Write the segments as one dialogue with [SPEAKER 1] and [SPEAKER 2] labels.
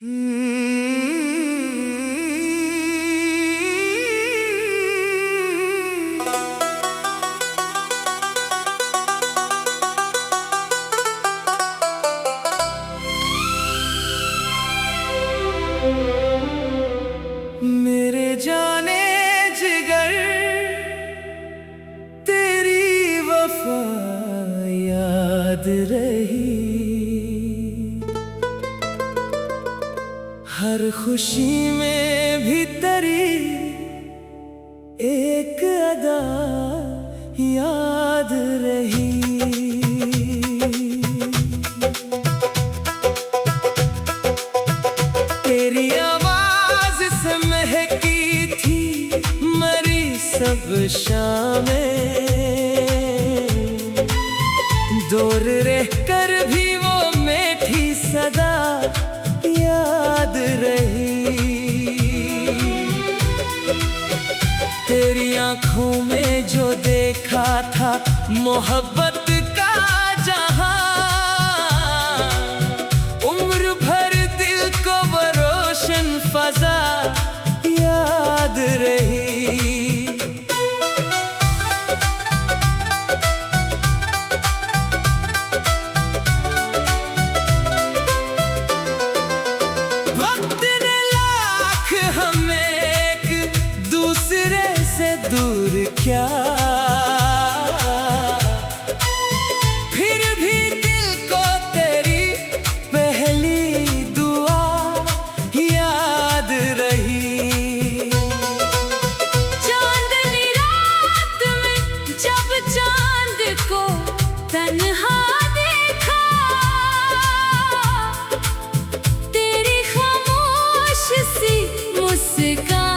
[SPEAKER 1] मेरे जाने जिगर तेरी वफा याद रही, हर खुशी में भी तेरी एक अदा याद रही। तेरी आवाज से महकी थी मरी सब शामें, दूर रह कर भी वो मीठी सदा याद रही। तेरी आंखों में जो देखा था मोहब्बत का जहां, उम्र भर दिल को वो रोशन फजा याद रही। दूर क्या फिर भी दिल को तेरी पहली दुआ याद रही।
[SPEAKER 2] चांदनी रात में जब चांद को तन्हा देखा, तेरी खामोश सी मुस्कान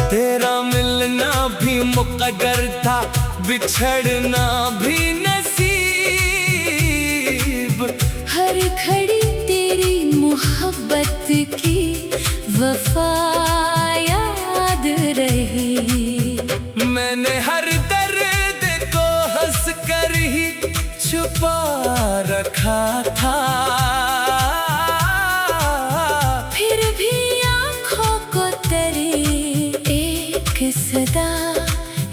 [SPEAKER 1] तेरा मिलना भी मुक़द्दर था, बिछड़ना भी नसीब।
[SPEAKER 2] हर घड़ी तेरी मोहब्बत की वफा याद रही।
[SPEAKER 1] मैंने हर दर्द को हंस कर ही छुपा रखा था,
[SPEAKER 2] फिर भी आँखों को तेरी सदा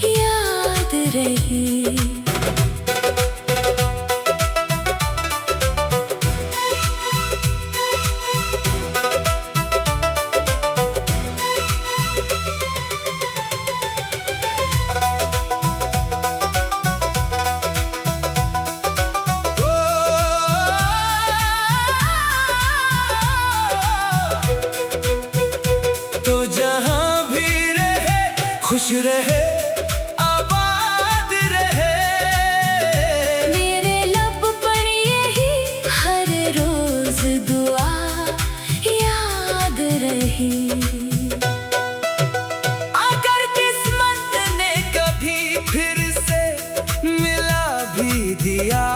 [SPEAKER 2] याद रही।
[SPEAKER 1] तो जहां भी रहे खुश रहे आबाद रहे,
[SPEAKER 2] मेरे लब पर यही हर रोज दुआ याद रही।
[SPEAKER 1] अगर किस्मत ने कभी फिर से मिला भी दिया,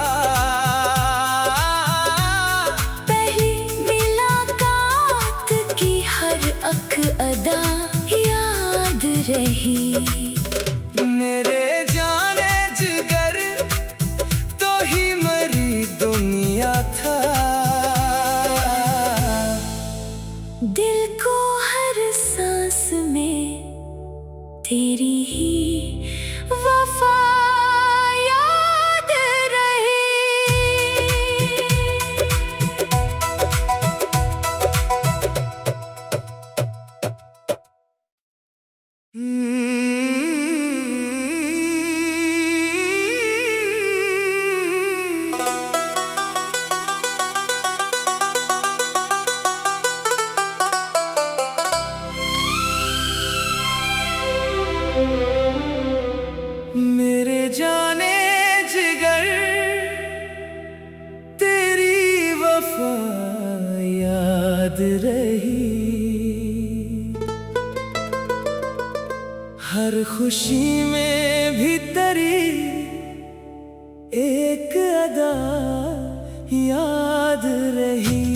[SPEAKER 2] पहली मुलाकात की हर अक अदा याद रही।
[SPEAKER 1] मेरे जाने जिगर तो ही मरी दुनिया था,
[SPEAKER 2] दिल को हर सांस में तेरी ही वफा याद रही।
[SPEAKER 1] मेरे जाने जिगर तेरी वफा याद रही, हर खुशी में भी तेरी एक अदा याद रही।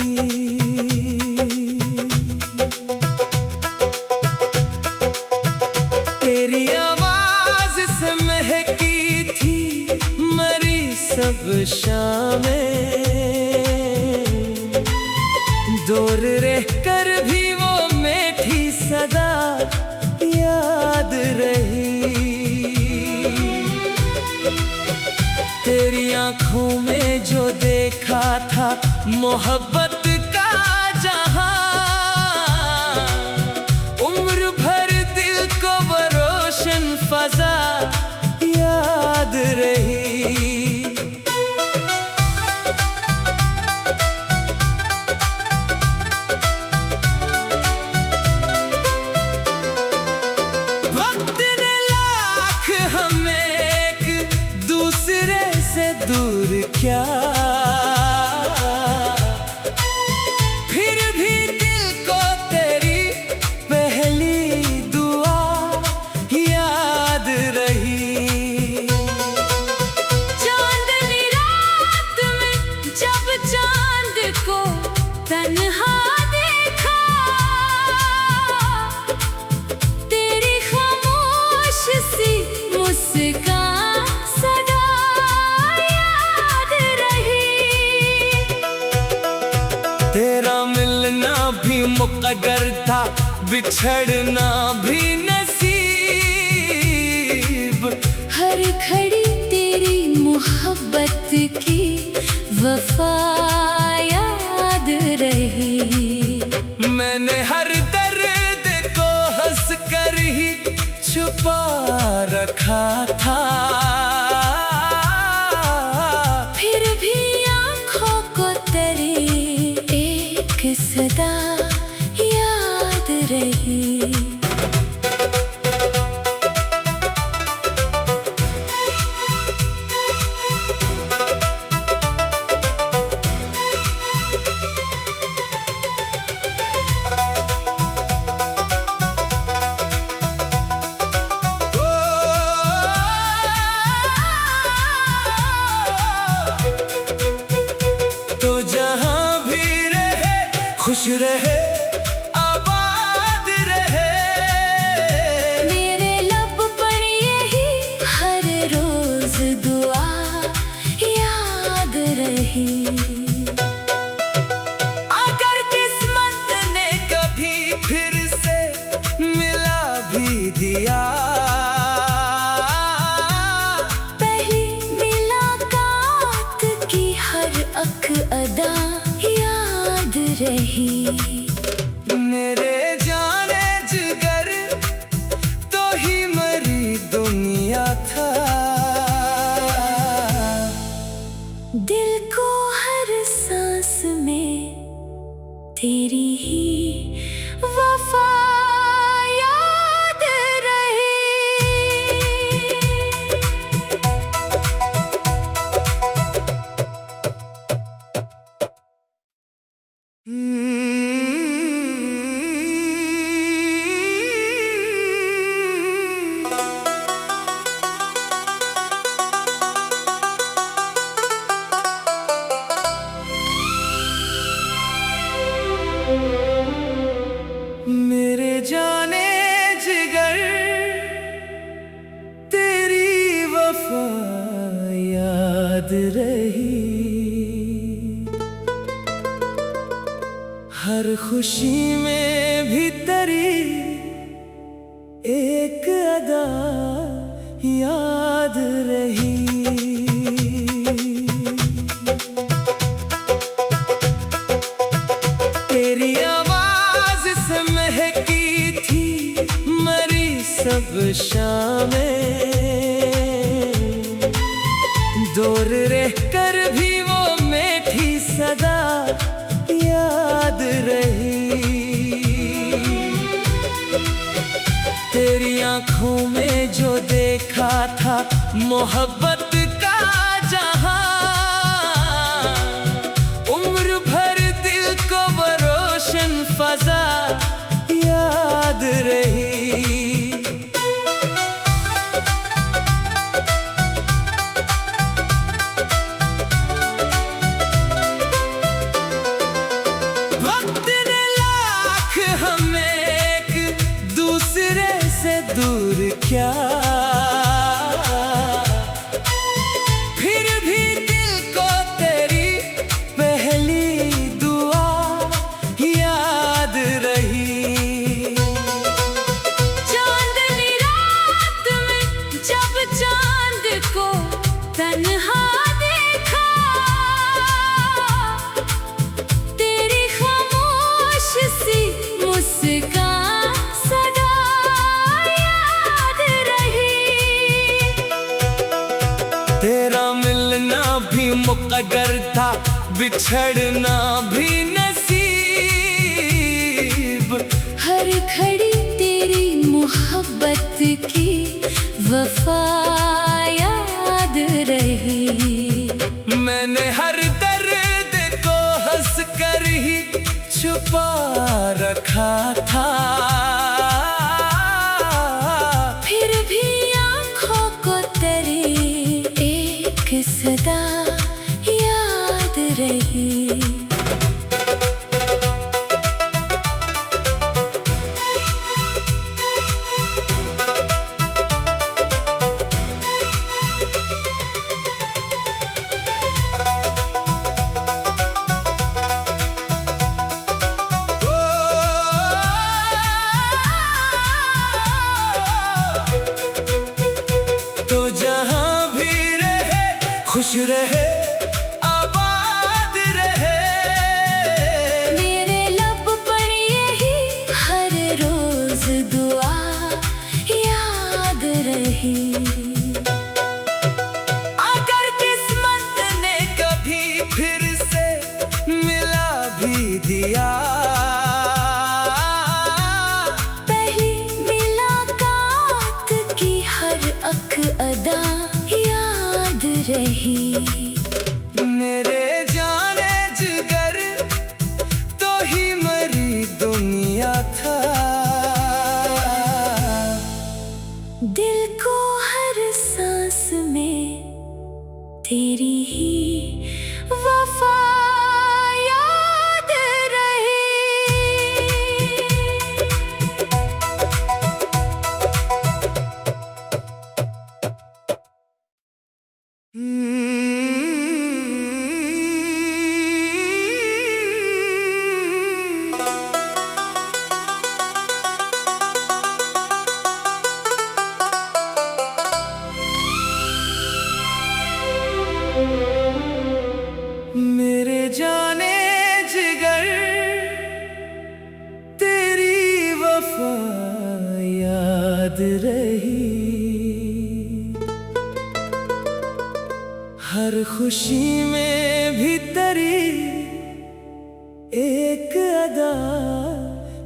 [SPEAKER 1] तेरी आवाज से महकी थी मरी सब शामें, दूर रह कर भी वो मीठी सदा याद रही। तेरी आंखों में जो देखा था मोहब्बत का जहां, उम्र भर दिल को वो रोशन फजा याद रही। वक्त ने लाख हमें एक दूसरे से दूर किया, फिर भी दिल को तेरी पहली दुआ याद रही।
[SPEAKER 2] चांदनी रात में जब चांद को तन्हा देखा, तेरी खामोश सी मुस्कान सदा याद रही।
[SPEAKER 1] तेरा मिलना भी मुक़द्दर था, बिछड़ना भी नसीब।
[SPEAKER 2] हर घड़ी तेरी मोहब्बत की वफा याद रही।
[SPEAKER 1] मैंने हर दर्द को हंस कर ही छुपा रखा था,
[SPEAKER 2] फिर भी आँखों को तेरी एक सदा याद रही।
[SPEAKER 1] तो जहां भी रहे खुश रहे आबाद रहे,
[SPEAKER 2] मेरे लब पर यही हर रोज दुआ याद रही।
[SPEAKER 1] अगर किस्मत ने कभी फिर से मिला भी दिया,
[SPEAKER 2] पहली मुलाकात की हर अक अदा याद रही।
[SPEAKER 1] मेरे जाने जिगर तो ही मरी दुनिया था।
[SPEAKER 2] दिल को हर सांस में तेरी ही वफा याद रही।
[SPEAKER 1] मेरे जाने जिगर तेरी वफा याद रही। हर खुशी में भी तेरी एक अदा याद रही। तेरी आवाज से महकी थी मरी सब शामें, दूर रह कर भी वो मीठी सदा याद रही। तेरी आंखों में जो देखा था मोहब्बत का जहां, उम्र भर दिल को वो रोशन फजा याद रही। वक्त ने लाख हमें एक दूसरे से दूर किया,
[SPEAKER 2] तन्हा देखा, तेरी खामोश सी मुस्कान सदा याद रही।
[SPEAKER 1] तेरा मिलना भी मुक़द्दर था, बिछड़ना भी नसीब।
[SPEAKER 2] हर घड़ी तेरी मोहब्बत की वफा याद रही।
[SPEAKER 1] मैंने हर दर्द को हंस कर ही छुपा रखा था,
[SPEAKER 2] फिर भी आँखों को तेरी एक सदा याद रही।
[SPEAKER 1] तो जहाँ भी रहे खुश रहे, आबाद रहे।
[SPEAKER 2] मेरे लब पर यही हर रोज दुआ याद रही।
[SPEAKER 1] अगर किस्मत ने कभी फिर से मिला भी दिया,
[SPEAKER 2] पहली मुलाकात की हर अक अदा याद रही।
[SPEAKER 1] मेरे जाने जिगर तो ही मरी दुनिया था।
[SPEAKER 2] दिल को हर सांस में तेरी ही वफा याद रही।
[SPEAKER 1] मेरे जाने जिगर तेरी वफा याद रही। हर खुशी में भी तेरी एक अदा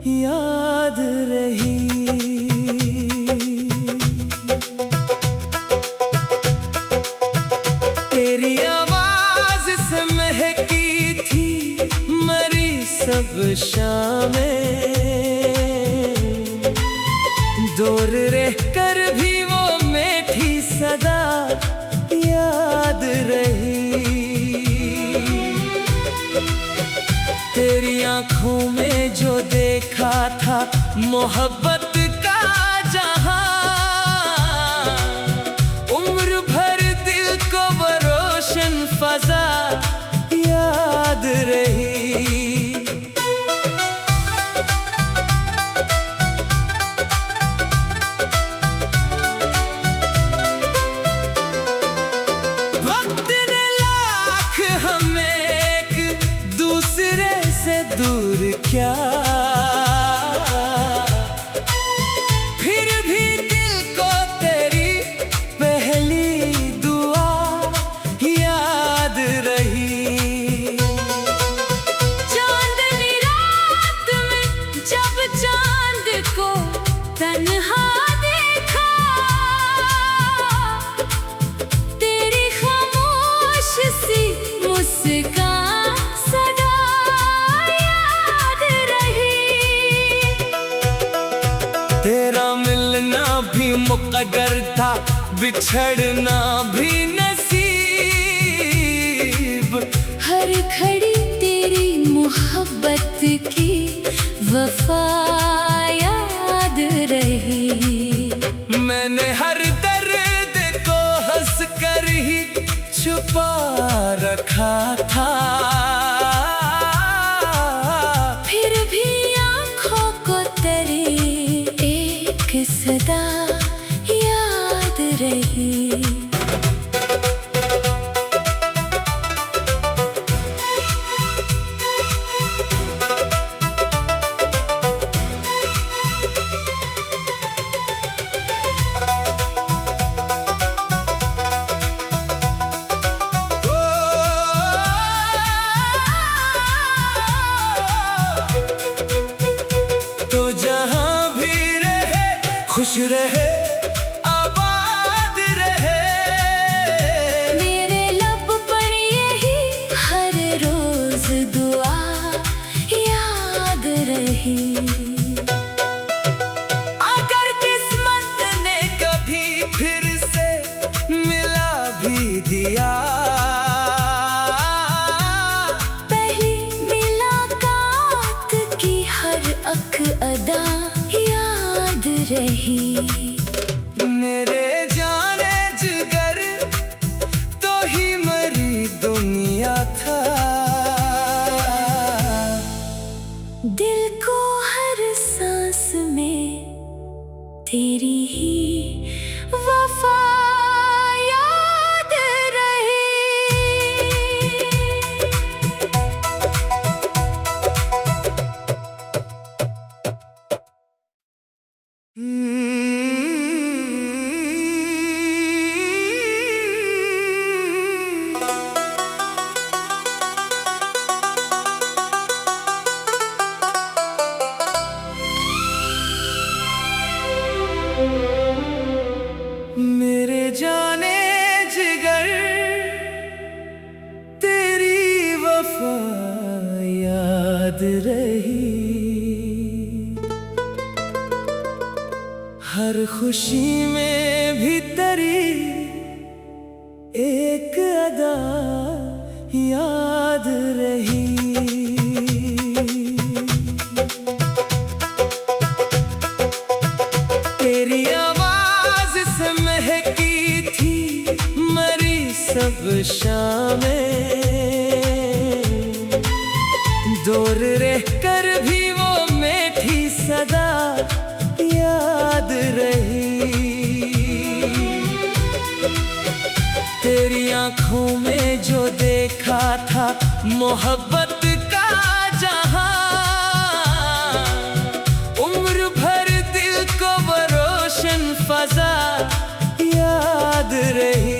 [SPEAKER 1] याद रही। तेरी आवाज से महकी थी मरी सब शामें, दूर रह कर भी वो मीठी सदा याद रही। तेरी आंखों में जो देखा था मोहब्बत का जहां, उम्र भर दिल को वो रोशन फजा याद रही। वक्त ने लाख हमें एक दूसरे से दूर किया, फिर भी दिल को तेरी पहली दुआ याद रही।
[SPEAKER 2] चांदनी रात में जब चांद को तन्हा देखा, तेरी खामोश सी मुस्कान सदा याद रही।
[SPEAKER 1] तेरा मिलना भी मुक़द्दर था, बिछड़ना भी नसीब।
[SPEAKER 2] हर घड़ी तेरी मोहब्बत की वफा याद रही।
[SPEAKER 1] मैंने हर दर्द को हंस कर ही छुपा रखा था,
[SPEAKER 2] फिर भी आँखों को तेरी एक सदा याद रही।
[SPEAKER 1] रहे आबाद रहे।
[SPEAKER 2] मेरे लब पर यही हर रोज दुआ याद रही।
[SPEAKER 1] अगर किस्मत ने कभी फिर से मिला भी दिया,
[SPEAKER 2] पहली मुलाकात की हर अक अदा याद रही।
[SPEAKER 1] मेरे जाने जिगर तो ही मरी दुनिया था।
[SPEAKER 2] दिल को हर सांस में तेरी ही वफा याद रही।
[SPEAKER 1] मेरे जाने जिगर तेरी वफा याद रही। हर खुशी में भी तेरी एक अदा याद रही। तेरी आवाज से महकी थी मरी सब शामें। दूर रह कर भी वो मीठी सदा याद रही। तेरी आंखों में जो देखा था मोहब्बत का जहां, उम्र भर दिल को वो रोशन फजा याद रही।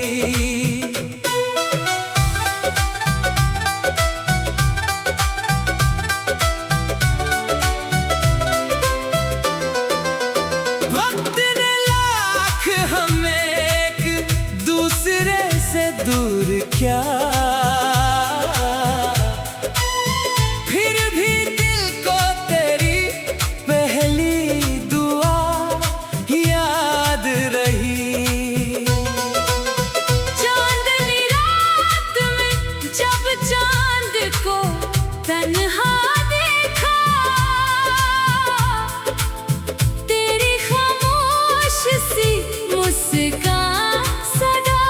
[SPEAKER 1] वक्त ने लाख हमें एक दूसरे से दूर किया, फिर भी दिल को तेरी पहली दुआ याद रही।
[SPEAKER 2] चांदनी रात में जब चांद को तन्हा देखा, तेरी खामोश सी मुस्कान सदा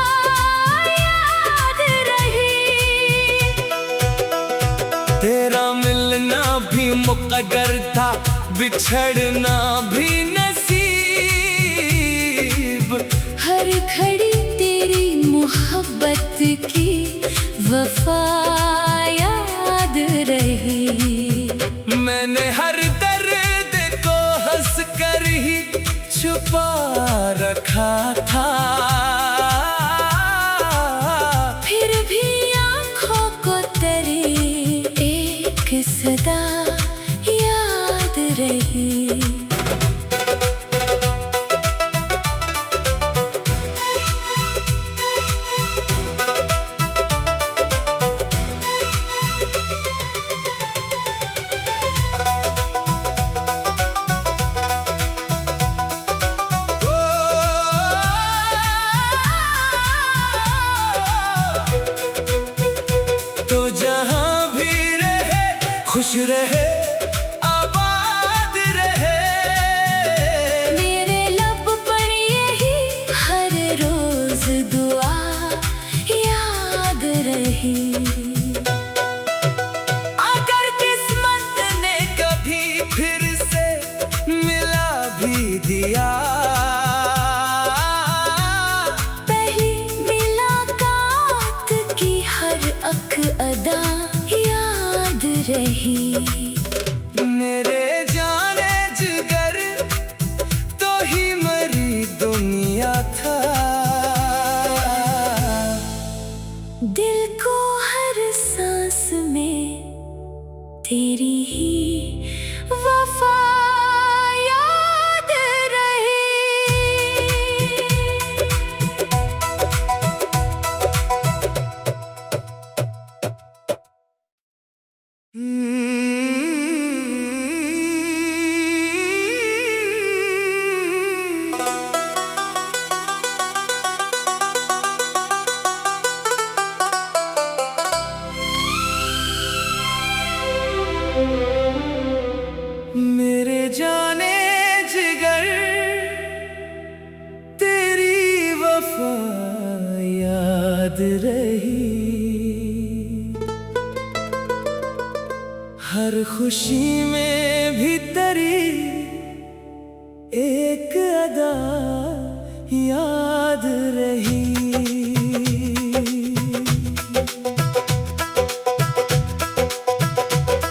[SPEAKER 2] याद रही।
[SPEAKER 1] तेरा मिलना भी मुक़द्दर था, बिछड़ना भी नसीब।
[SPEAKER 2] हर घड़ी तेरी मोहब्बत की वफा याद रही।
[SPEAKER 1] मैंने हर दर्द को हंस कर ही छुपा रखा था,
[SPEAKER 2] फिर भी आँखों को तेरी एक सदा याद रही।
[SPEAKER 1] तो जहां भी रहे खुश रहे आबाद रहे।
[SPEAKER 2] मेरे लब पर यही हर रोज दुआ याद रही।
[SPEAKER 1] अगर किस्मत ने कभी फिर से मिला भी दिया,
[SPEAKER 2] पहली मुलाकात की हर अक अदा याद रही।
[SPEAKER 1] मेरे जाने जिगर तो ही मरी दुनिया था।
[SPEAKER 2] दिल को हर सांस में तेरी ही वफा याद रही।
[SPEAKER 1] रही। हर खुशी में भी तेरी एक अदा याद रही।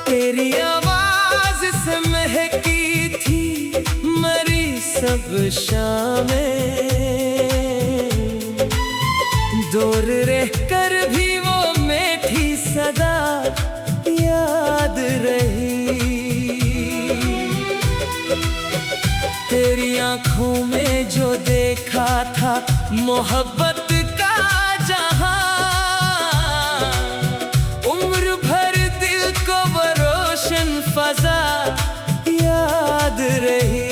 [SPEAKER 1] तेरी आवाज से महकी थी मरी सब शामें, दूर रह कर भी वो मीठी सदा याद रही। तेरी आंखों में जो देखा था मोहब्बत का जहां, उम्र भर दिल को वो रोशन फजा याद रही।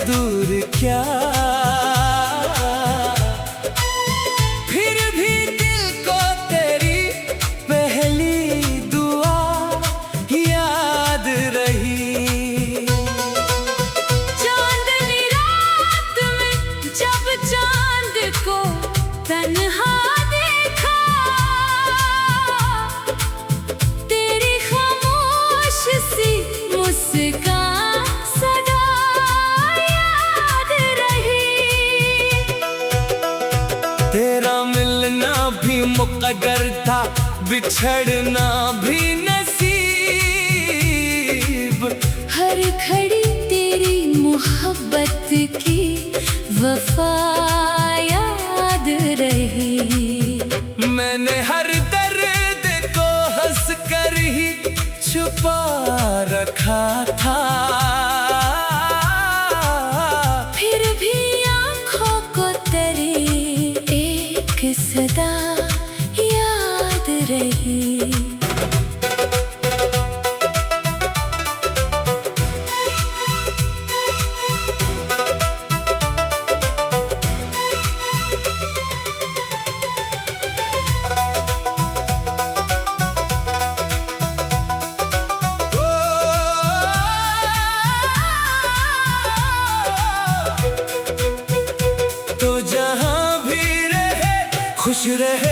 [SPEAKER 1] दूर क्या फिर भी दिल को तेरी पहली दुआ याद रही।
[SPEAKER 2] चांदनी रात में जब चांद को तन्हा देखा, तेरी खामोश सी मुस्कान सदा
[SPEAKER 1] तेरा मिलना भी मुक़द्दर था, बिछड़ना भी नसीब।
[SPEAKER 2] हर घड़ी तेरी मोहब्बत की वफा याद रही।
[SPEAKER 1] मैंने हर दर्द को हंस कर ही छुपा रखा था,
[SPEAKER 2] फिर भी आँखों को तेरी एक सदा याद रही।
[SPEAKER 1] तो जहां भी रहे खुश रहे